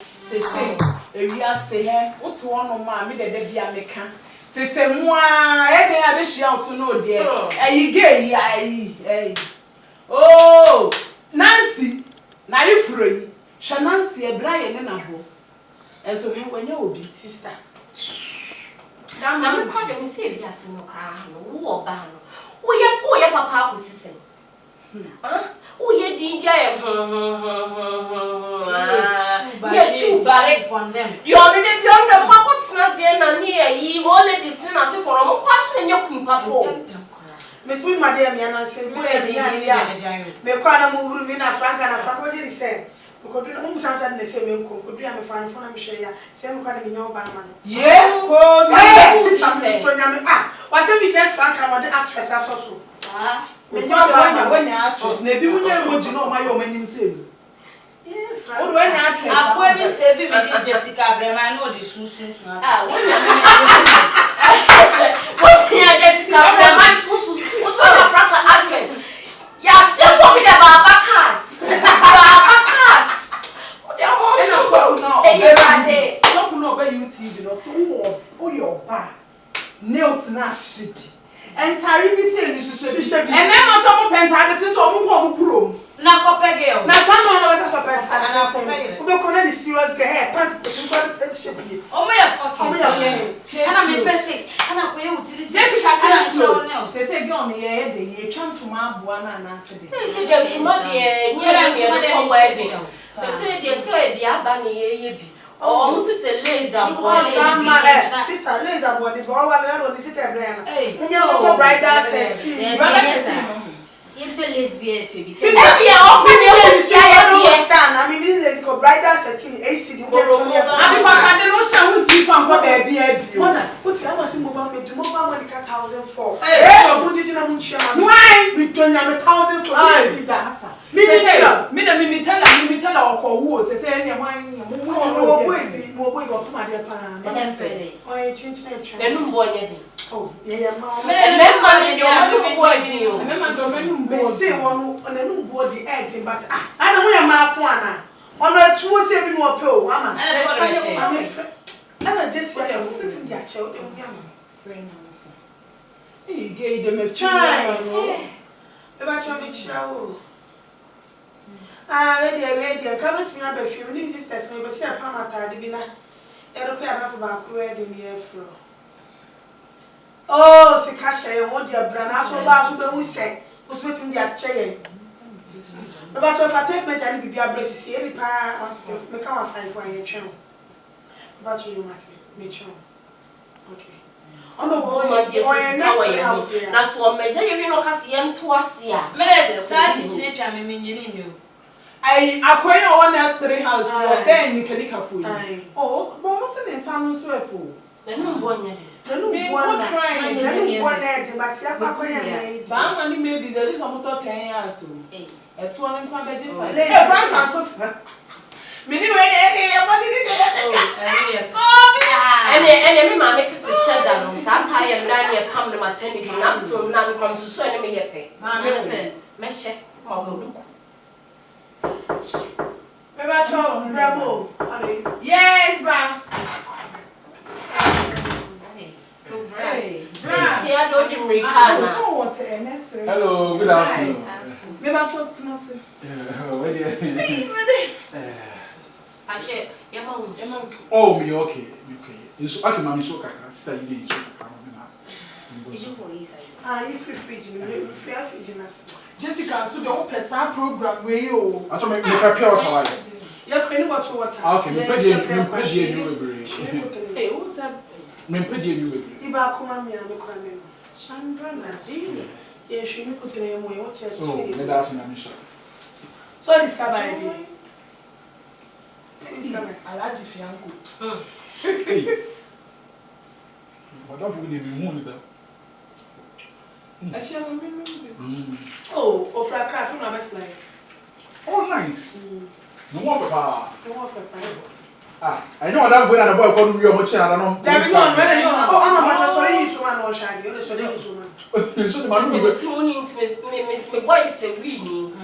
Say, if you are saying, what's one of my mid a be a mecan? Fefe moi, any other she also know, dear. Eh, gay, ay. Oh, Nancy, now you free. Shall Nancy a Brian and a ho. And so when you will be, sister. Now, I'm calling me say, yes, no crown, war ban. We are papa was saying. Oh, ye did you barrack upon them. You already beyond the pockets, not there near ye, only this thing as if for a question your papa. Miss Wim, my dear, and I said, me quite a move in a frank and a frank. What did he say? We could do almost answer the same could be a fine for a share, same kind of your band. Yeah, oh, sister, was it just frank and the actress as also? When the actress, maybe we know my own name. Oh, when actress, I'm going to save him with Jessica Bremer. I know the shoes. What Jessica Bremer? Who's a frank actress? Yes, that's what we have Babakas. Babakas. Oh, your bar. Nails not shippy. And Tari be saying she should be. And then some penta to room. Now, Peggy, now someone else a penta. We don't call any serious hair. Pants to shippy. Oh, my fucking. And I'm pressing. And I'm going to Jessica can't show else. They say, go me, they come to my buana and answer. They say, the Abani. Oh, sister laser boy. Sister laser boy. The boy will only sit there. We have a bridal set. You believe be a Phoebe. Sister, I mean, let's go bridal setting. AC. Because I don't know shall we from what baby. Mother, what I was in mobile made mobile money 1,004. Why? We don't have 1,000 for this. Me tell her or who say any wine. More boy got my dear pan. I change nature. And boy. Oh, yeah, mama. Remember, say one on a new body edge, but I don't wear my phone. On a true saving or pill, woman. And I just said, I'm fitting their children. He gave them a try. About your show. Ah, ready, come to me up a few sisters, maybe see a palmata, the dinner. I don't care enough about wedding the air floor. Oh, se kasha what dear brana so ba so be hu se was waiting their chair. But if I take me jani be their brace see any pa me come find for your channel. But you must me channel. Okay. On the boy house here. That's what measure you know kasi yam to us here. Meres search it twa me nyini no. I acquire one else 3 house here then you can food. Oh, but what's in some so full. No boy. Maybe there is a motor 10 years. It's one in Quabeji. And every man makes it to shut down. Some tie and Daniel come to maternity. Not so none comes to swear me yet. Meshe, Mamuduku. Yes, Bram. Hello, good afternoon. Oh, me okay. It's okay, mommy. So, I stay in Jessica, so don't pass our program where you I told me, prepare water. You're paying what water. Okay, me pay you. Hey, what's up? Me pay you. Iba kuma mi ame kwa me. Chandra Nasi. Ye shi ni kutre mo e what So, me that's in a mission. So discover idea. Discover. Alaji fianko. Hey. What don't we be moon though? Oh, ofra craft no best like. Oh, nice. No more for power. No more for power. Ah, I know that when a boy called me your much. I don't know. Oh, I'm not sorry, you so man or shady. You're sorry, you so man. So the man me boy is a winning.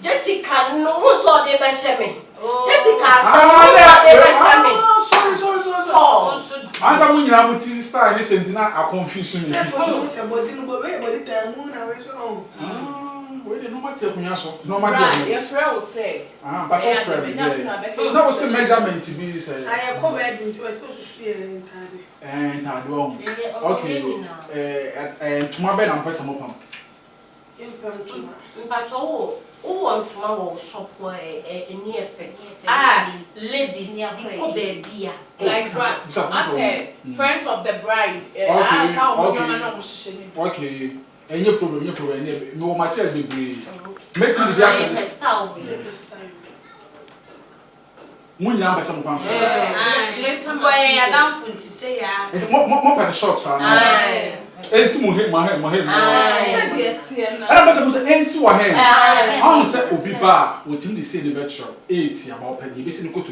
Jessica, no one saw the bashame. Jessica, sorry. As I'm in a multi star, and listen, a confusion. That's what you said, but didn't go away, but the time moon, I was home. Well, no matter, no Right, matter. your friend will say. But your friend, that was a measurement to be said. I have covered into a social And I do. Okay, and to my bed, I'm pressing upon. But oh, want tomorrow shop where a near effect. Ladies, baby. Like I said, friends of the bride. Okay. Any problem, no material be brave. Make me the answer. When you have some pounds. Later, boy, I don't want to say, more pen shots are. Esi mo he ma he. Said it na. Ana ba say ensi wa he. I say obi ba wetin dey say the lecture 8 about pen. Be say no go to.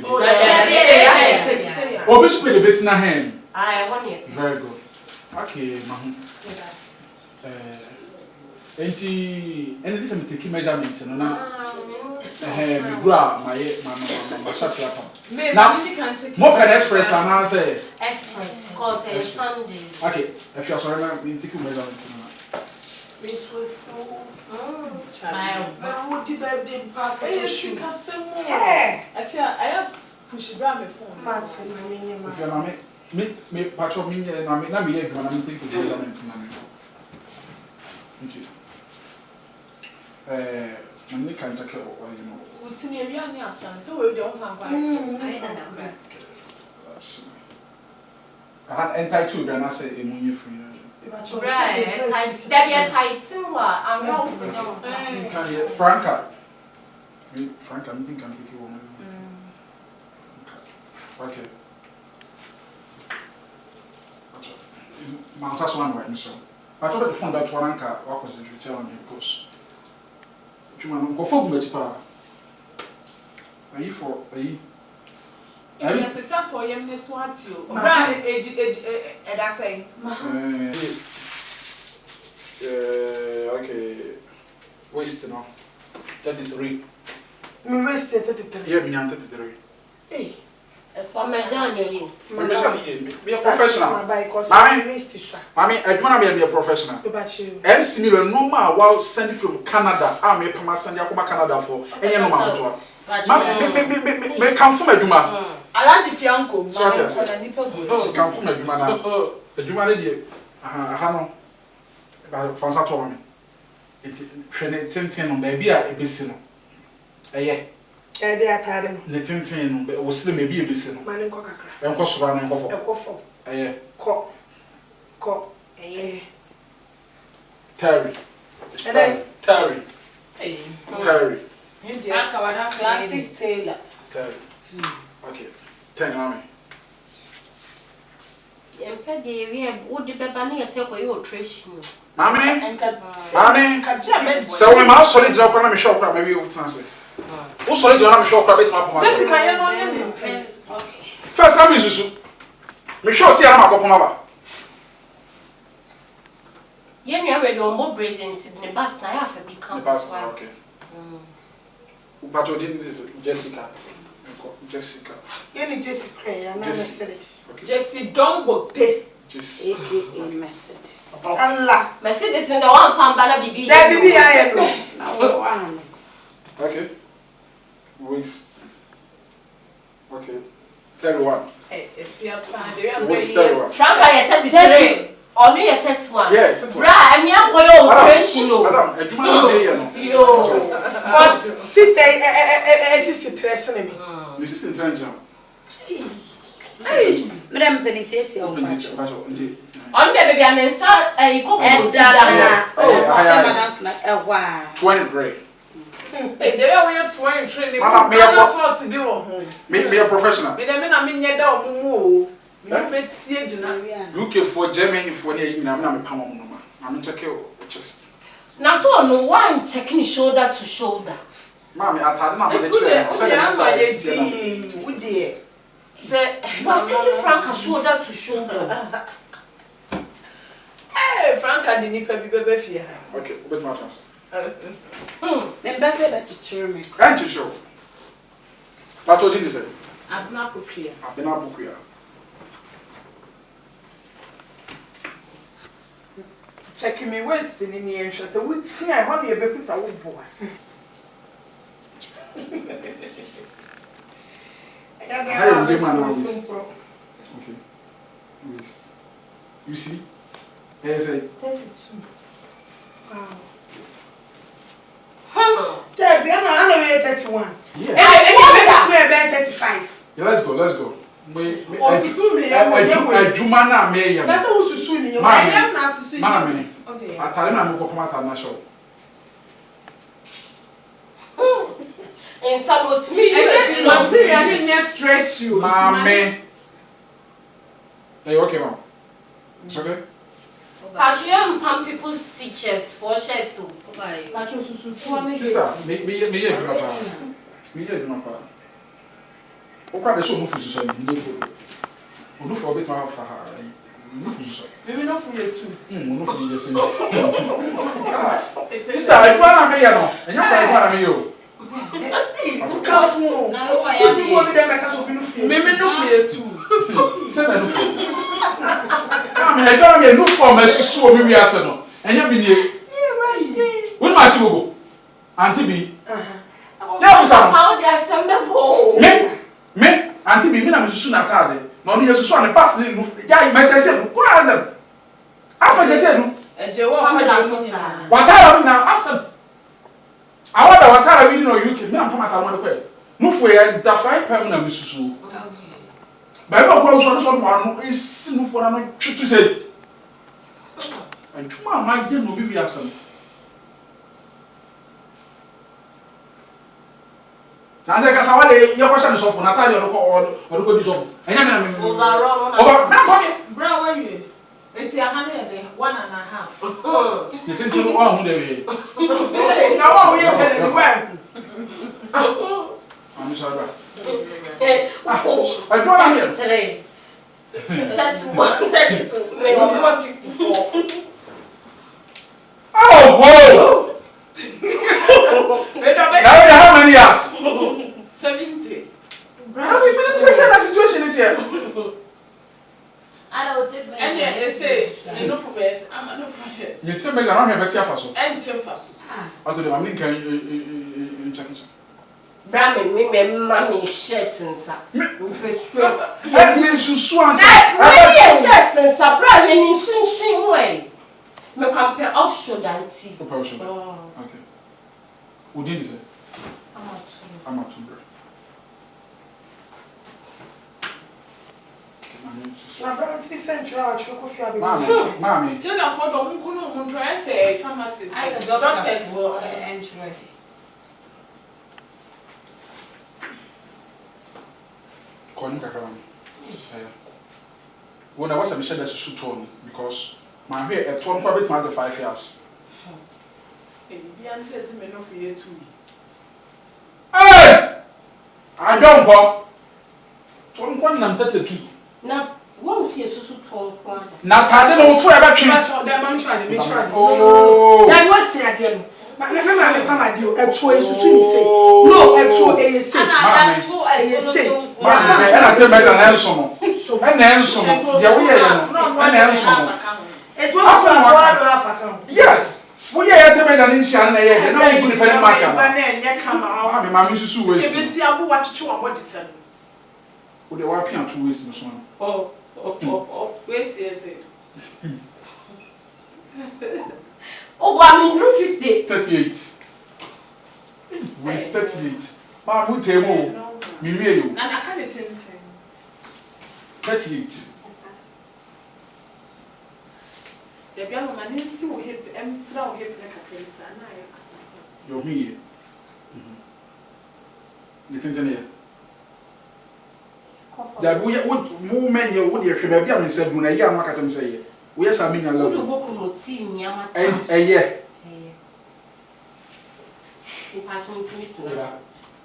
Obi spread the base na he. One year. Very good. Okay, mahu. Enti ene this me take measurement no na. Me bra my shasha pam. Now, more pen express and I say Express, because it's Sunday. okay, if you're sorry, I'm taking measurement. Miss Woodful. Child. What did I do? Perfect shoes. I feel I have push grab my phone. Martin, I mean, If you're me patch of me and I mean, I'm taking measurements. I'm not going to take you know. What's in your young son? So we don't have I had entitled and I said, I'm you free. Right, that tight I'm not Franca, I think I'm taking one. Okay. My that's one right, so. I told the phone that Franca was in retail on because. Go for me, Are you for a yes, it's just for you, Miss Watsu. Right, that's saying. Okay. Waste now. 33. Me wasted 33. Yeah, me 33. Hey, that's what I'm Be a professional. Mommy, I don't want to be a professional. MC Miller, no matter while sending from Canada, I may come send you Canada for any no me come from Eduma. I like the fianco. She come from Eduma now. Eduma lady, Hano, Fansa told me. It's 10 on baby, a bisino. Eh, they are tired. Letting 10 was still maybe a bisino. Man, coca. And cost running for A coffin. eh, Co. Terry. Terry. Classic Tailor. Terry. Okay. 10 mommy. Would the baby yourself for your trash? Mommy, Mommy, so we must solid drop on a shop, maybe you will translate. Who solid on a shop, Jessica, you know. First time is Michelle, see, I'm a couple. You already on more presents in the bus. I have to become the bus. Okay. But you didn't, Jessica. Any Jessica, and Mercedes. Jesse don't go pay. Just AKA Mercedes. Allah. Mercedes in the one from Bala Bibi. That baby, I am. okay. Waste. Okay. 31. If you're fine, Waste 31. Frank, I 33. Only a text one. Yeah, 31. Right, and you're going to trash, you know. Madam, a Juma, Yo. Was sister dressing me. This is in Trencham. hey, Madam Penitentiary. On the baby, and then start a cook. Madam Flag, wow. 20 grade. they are swearing training. Madam, me afford to be on home. Me a professional. Me I mean, you're down. UK for Germany for the I'm Pamma. I'm checking your chest. Now, so no one checking shoulder to shoulder. Mammy, I thought not the chair. Would dear. Say, but take Frank a shoulder to shoulder. hey, Franca di nipa bi bebe fie. Okay, bet my chance. Membese be chichire me. And chicho. But what did you say? Abna kokua. Abena bukuya. Check me waist ni ni enhwe se wuti a ho na ye bekusa wo boa. Yeah, that's so simple. Okay. You see? There's a 32. Wow. Yeah, I know 31. yeah. And 35. Yeah, let's go. Osusu mi Juma na me ya. That's how susu ni. I na susu. Mama. Okay. Atare na mo kokoma ta na show. In some with me, you want to stretch you. Mama. Hey, okay, mom. It's okay? Patriot pump people's teachers for share too. Patriot susu tuwa Sister, me ye bi papa. Me ye bi papa. O kwa de so no fusu so ndi ndefo. O no for bit ma fa ha. No fusu so. Maybe not for you too. No fusu je se. Sister, I plan na me ye no. Enya kwa na me ye o. Careful. If you go to them, I can't be no fear. Maybe no for you too. Say na no fusu. I don't me no for me so me wi ase no. Enya bi nie. When my go. Auntie bi. That was how they assemble. Me, auntie bi me na me susu na tade. Na onu ye susu na pass ni no. Ja me sese do. Go ask them. Ask me sese do. Eje wo ko la so na. Watara me na ask them. I want watara we no UK. Me am come ata mo de no for ye da 5 pem na me susu. Ba ba ko so no no isi no for na no twetwe say. Antuma ma je no bi asem. Na se ka sawale ye ko sha ni sofo na tade o ko di sofo. Enya me na me. Overall, Na ko Bra when you. Eti aha na de 1.5. Ti tin o hu de we. Na wa we ye tele ni wa. I'm sorry. I don't know. 3. 31, 32, 54. Oh, whoa! Now how many years? 70. How we say that situation is here? I don't take my. And yeah, it says enough for best. I'm enough for best. You tell me I don't have better for so. And 10 fasos. I could have in check it. Brahmin, me mommy shirts and sa. That means you swan. That shirts and sa. Brahmin in sing way. Me compare offshore than tea. Okay. Who did this? I'm not too bad. My brother did send you out. You could feel Mommy. Tell them for the uncle, I say pharmacist. I said doctors will enter. When I was a mission, that's a shoot on because my hair at 1 for a bit more than 5 years. The answer is enough for you too. Hey! I don't go. 32. Now, won't see a susu tall. Now, I don't know to ever treat. Oh, that what's the idea? My mama do a toy to say. No, a toy, a say. And I got 2 a say. And I tell me an answer. An answer. An answer. It was for half account. Yes. We are to make an initial and no good penny marshal. I mean, my Mrs. Sue is. If it's the what you want, what is it? Would they wipe out 2 weeks this one? Where's it? Oh, I'm in 50. 38. Waste 38. Ma mu temo. Mi you. And I can't attend 38. The young man is so hip and throw hip like a place. You're me. The thing here. That we would more men you would hear maybe I said when I am Makatam say. We are something I love. And a year.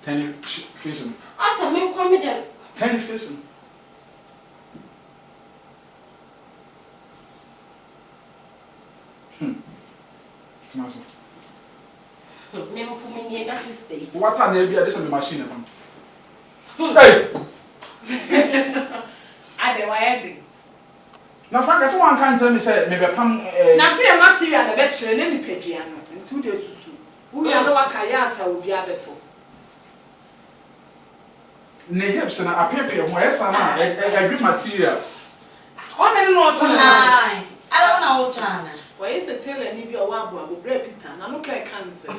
10 facing. As a man comedian. 10 facing. maso. Me mpumi na sister. What are they this on the machine man? Hey. Ade wa yede. Na Frank say one kan tell me say maybe pam Na say material na be kire na nipadua no. Nti wo de susu. Wo ya no waka ya asa obi abeto. ne hips na apepie mo esa na every materials. On and not on. I don't know what. Why is a tailor ni bi o wa abo bread Peter na no kai cancer.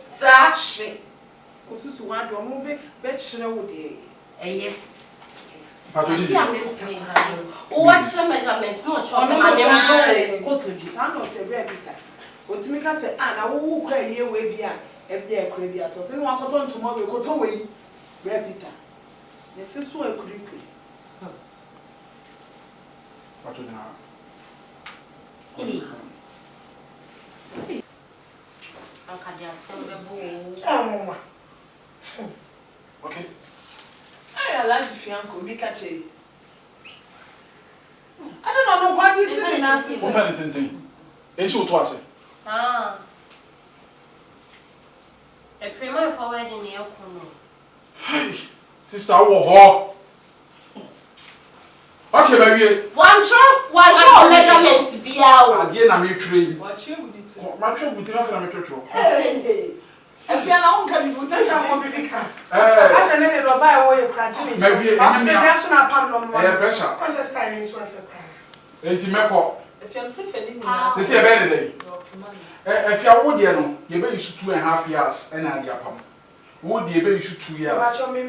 Sa hye. Kususu wa do mo be kire wo de. Eye. Patodi. What's the measurement? No choice. I'm Kotoji. Sa no te bread Peter. Otimi ka se na wo kwa ye we bi a e bia ekura bi aso. Se no akoto ntomo we koto we bread Peter. Ne sisu ekurikuri. Patodi na. Okay. I like the fianco, make a chain. I don't know what this is in us. What anything? It's you twice. Ah. A prima forward in the Okuno. Hey, sister, wo okay, baby. One measurement be out. Again, I'm a train. What you would it? My trip with enough and I'm a trip. Hey, if you're not going to That's how we can. Eh, As an enemy or buy away your crutches. maybe I'm not pound no more. pressure. What's the style in Swaff? Enti if you're simply This is a better day. If you're wood, you know, you better issue 2.5 years and I dear pump. Would you better issue 2 years? But you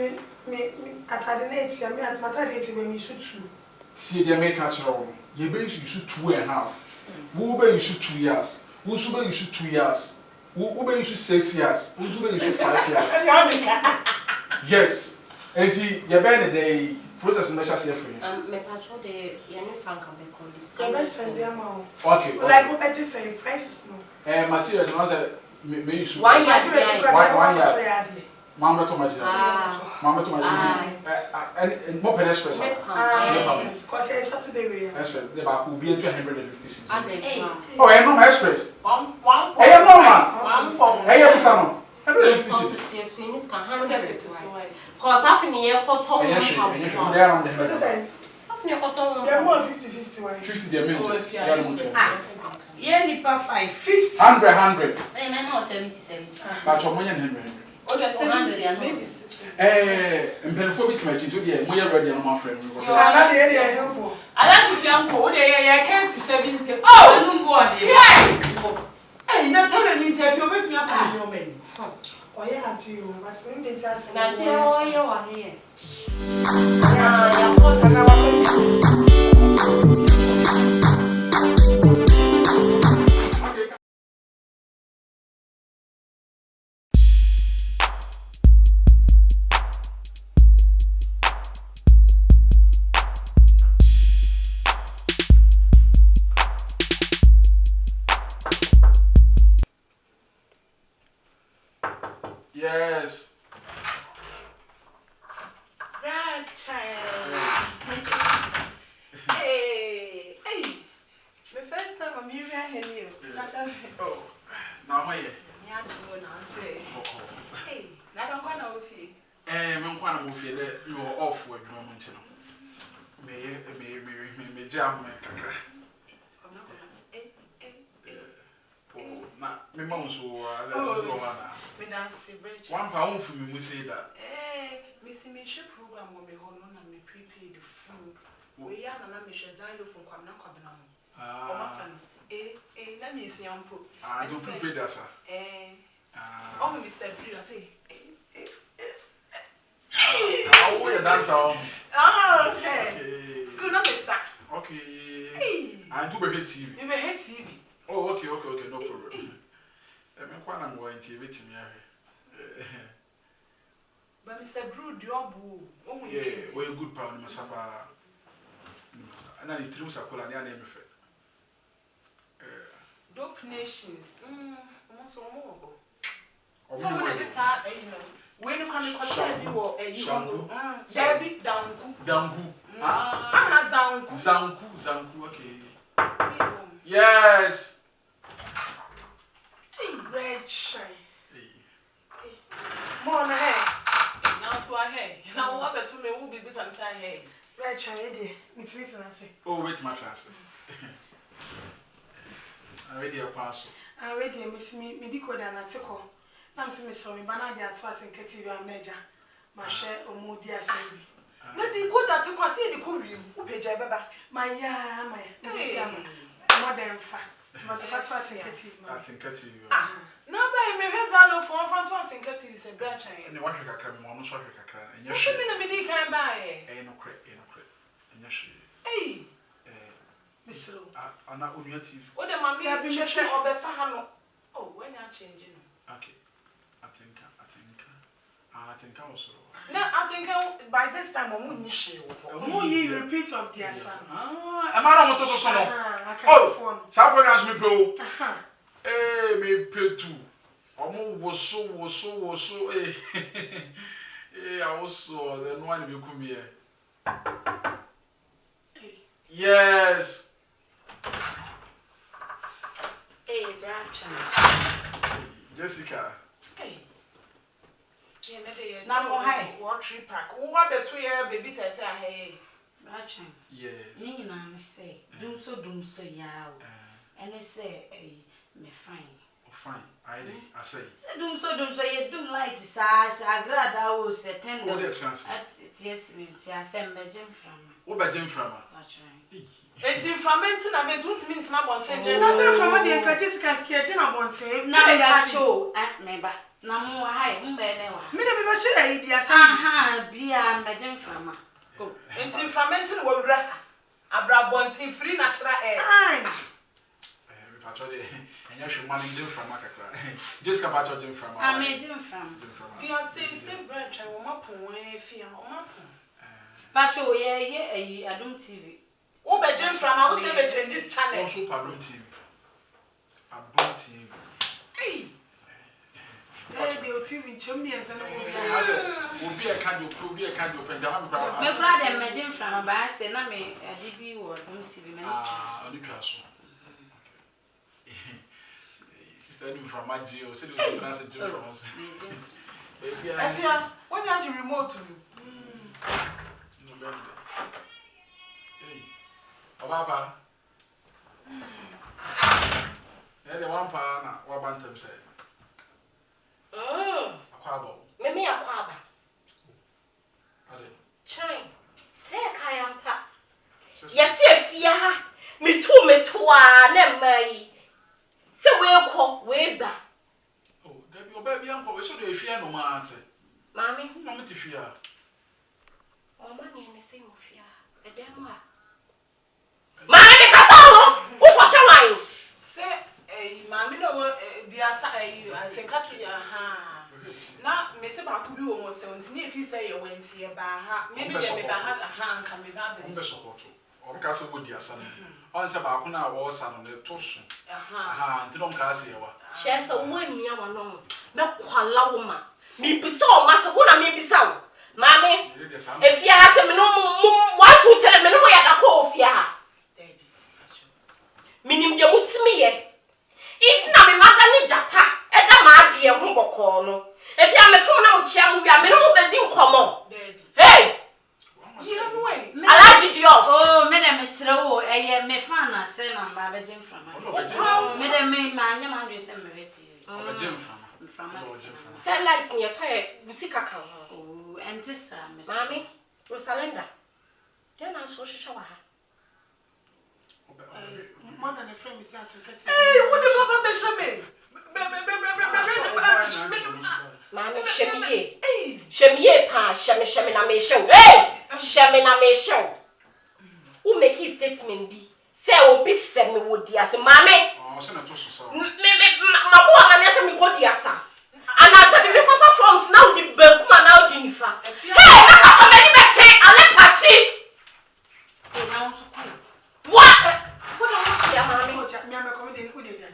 me at the next year, me at maternity when you should two. See, they make a child. You better issue 2.5. Who better issue 2 years? Who should better issue 2 years? Who better issue 6 years? Who should better issue 5 years? Yes. And you better the process measures here for you. Me patrol the Yanni Frank and Becolis. The best send them out. Okay. Like what I just say, prices no. Materials not that may issue. 1 year. Materials you One year. can Mama to my dear. Ah. Mama to my dear. And more pedestrians. yes, because it's Saturday we are. Express. The back will be 250 cents. Hey. Oh, I know my express. one Hey, no man. one phone. Hey, Abusano. 150 cents. Because after the year, cotton. And you should be around the What's the head. same? They're more 50-50 one. 50 the minute. Oh, if you are Yeah, nipa 5. 50. 100. Hey, man, no 70. But your money and 100. Oh, the 70, maybe 60. And then for me to my chin to the way ready on my friend. Another area here for. I like to fianco, I can't see 70. Oh, no more. Hey, not telling me if you're with me up in your men. Oh, yeah, to you, but when they tell us, Now, you are here. Yes. Right, child. Hey, the first time I'm here, I hear you. Oh, now why? Yeah, I'm say. Hey, I don't want to feel. I'm quite a movie that you are off with moment. May jam. My mom's one pound for me, we say that. Missy Misha program will be home and me prepaid the food. We are not Misha Zayo from Kwamna Kwabnam. Ah, let me see Uncle. I don't prepare that, sir. Oh, Mr. Brewer, say. How will you dance on? Oh, hey. School number, sir. Okay. I do better TV. You may hate TV. Oh, okay, no problem. I'm quite going to TV to me. But Mr. Drew, do your boo. Oh, yeah, we're good pound, Masapa. And I threw Sakola, their name. Dope Nations. Almost more. So, when this hard, you know, when you come to you or a you, Debbie Dangu. Zanku, okay. Yes. Red shine. More na hey. Now so I hey. Now what better me who be this and say hey. Red shine dey. Meet na say. Oh wait my chance. I ready your pass. I ready me di code na tiko. Na me say me sorry bana dey ato atenketi bi ameja. Ma share omodi asembi. Na di code that you say di code rim. Who page e beba? My ya. No say am. More than fa. Tuma to fa to atenketi ma. Atenketi. Ah. No ba me vesa lo for fan to atenketi is a branch an. Ni wa hwe kakra me mo so hwe kakra. Enye What me na me di kan ba e? No kre. Enye hwe. Hey. Misro. Ana onua TV. O de mama ya bi me hwe obesa ha no. Oh, when you change no. Okay. Atenka. Atenka also. Na atenka by this time o mu ni hwe wo. Mo ye repeat of their son. Ah, am I not to so no? Oh, some programs me pro. aha. Eh, me pay too. Omo woso eh. I was the one be come here. Yes. Hey, Bracha. Jessica. Hey. Yeah, me dey. Na mo hai. What tree park. Who wa be 2 year baby say hey. Bracha. Yes. Ni na me say, dum so ya o. Ene say me fine. Oh fine. I say. Say dum so ye dum light sa grada o se tender. What the transfer? At yes me ti asem bejem from. Wo be jam from? Bracha. It's inflammation na me tun timi ntina bonten je. Na say from the enka Jessica ke na bonten. Na Bracha me ba. Na mo hai mbe ne wa. Me na me ba share yi dia say. Aha, bia bejem from. Oh, it's inflammation wo wura. Abra bonten free natural air. Ai. Me patcho de enya hwe man jam from akakra. Jessica patcho jam from. I made him from. Dia say branch wo mapon we fia o mapon. Bracha ye Adum TV. Wo be jam from I wo say be change this channel. Also Pardon TV. Abon TV. Hey. Eh, the TV chimney and send I said, will be a kind of pentama. Me brother me jim from ba say na me adibi wo Adum TV me Only person. Sister from my geo, said you should answer Jim from us. Efia, when you have the remote to me. Hey, Papa. There's a one pa what bantam said. Aquabo. Me akwaba. Ade. Chai. Say kaya mpa. Yes, efia ha. Me tu a na mai. Se we ba. Oh, there be your baby uncle. We should do a fear no matter. Mami, No matter fear. o ma ni me se mo fia. E dem wa. Mami me ka tawo. Wo ko shawan. Say, mami no dia sa atenka to ya ha. Na me se ba ku bi wo mo se ntini efi say ye wenti e ba ha. Me be me ba ha ha nka me ba be. Be support. O ka se go dia sana. On se ba ku na wo sa no ne to so. Aha, nti don ka se ye wa. She se wo nua wa no. Me kwala wo ma. Me bisa o ma se wo na me bisa wo. Mami, efia ha se me no 1 2 3 me no ya da ko ofia ha. Minim de mutimi ye. Iti na me magani jata. Eda ma adie ho boko no. Efia me tum na uchia mu bia me no be di nkomo. Hey! You know way. Alaji di off. Oh, me dem srewo me fan na say na ba bejem from. Me dem ma nya ma say me reti. O be Jim from. Say lights in your pay busika kan ho. Oh, and this me. Mami, Rosalinda. Then I so shisha wa ha. more than a friend is not atenketi. Hey, what the baba be shame? Mami, shemiye. Shemiye pa, shemi na me show. Hey! Shemi na me show. Who make his statement be? Say obi se me wo dia se mami. Oh, se na to so. Ma bo ma na se me go dia sa. And I said me fafa from now the beku ma now the nifa. Hey, na ka me ni be say ale party. Now so cool. What? What do you say, mami? Me am come dey who dey there.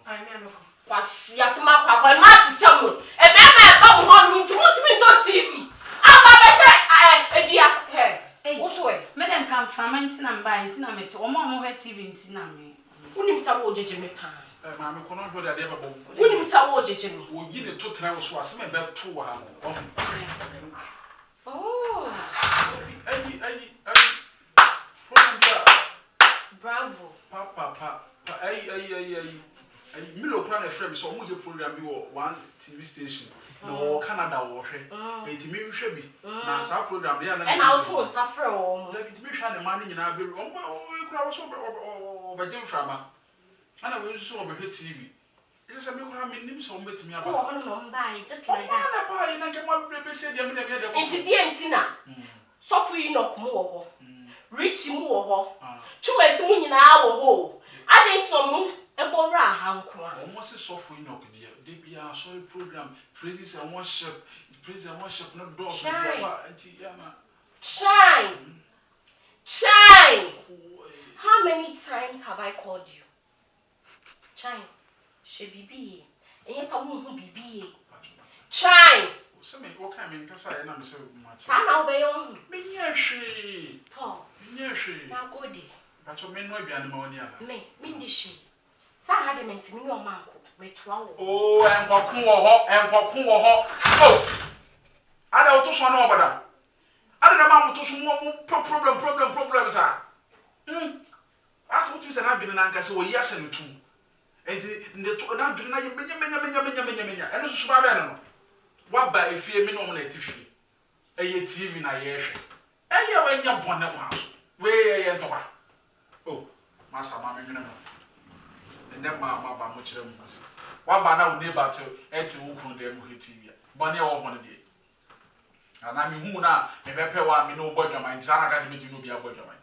Ai me am come. Kwasi asema kwa ma ti semu. E be ma e ka mo ho nti mutimi to TV. Aba be say dia Hey, also me dem come from ntina mba ntina me te. Omo mo hwe TV ntina me. unim sa wo jeje me pa. Mammy, kono do that ever bomb. When you saw what you Wo gi ne to tra wo so asem e be to wa ha. Oh. Ai. Program dia. Bravo. Papa. Ai. Milo kra na frame so mo ye program bi wo one TV station. No Canada wo hwe. Enti me hwe bi. Na sa program dia na. And out to suffer o. Na bi ti me hwe na man nyina be. O kra wo so be gem frama. Ana we so be hwe TV. It is a me kra me nim so metimi aba. Oh, no, buy just like that. Na buy na ke mo be say dia me na be dey. Enti die ntina. Suffer you no komo wo ho. Rich mu wo ho. Chuma si mu nyina wo ho. Ade so mu ebora ahanko a. Almost suffer you no dia. Dey bia so program praises and worship. Praise and worship no door so dia na. Shine. How many times have I called you? Shine. She bibi. Enye sa wo hu bibi. Shine. So me what kind me kasa e na me say match. Sa na obeyo hu. Me nya hwe. Po. Me nya hwe. Na godi. Bacho me no aduane ma woni ala. Me ndi shi. Sa ha de mentimi no manko. Metua wo. Oh, enkokun wo ho. Oh. Ada o to so na obada. Ada na ma mo to so mo problem sa. Aso tu se na bi na nka se wo yi ase no tu. Enti nde to na dwene na ye menya. Eno so ba be no. Wa ba efie me no mo na tifie. Eye TV na ye hwe. Eye wa nya bone kwa so. We ye ntokwa. Oh, masa ma me nwene no. Ende ma ba mo kire mu se. Wa ba na wo neighbor to eti wo kunu de mu TV. Bone wo ho ne de. Ana mi hu na me bepe wa me no bodwa man jana ka me ti no bia bodwa man.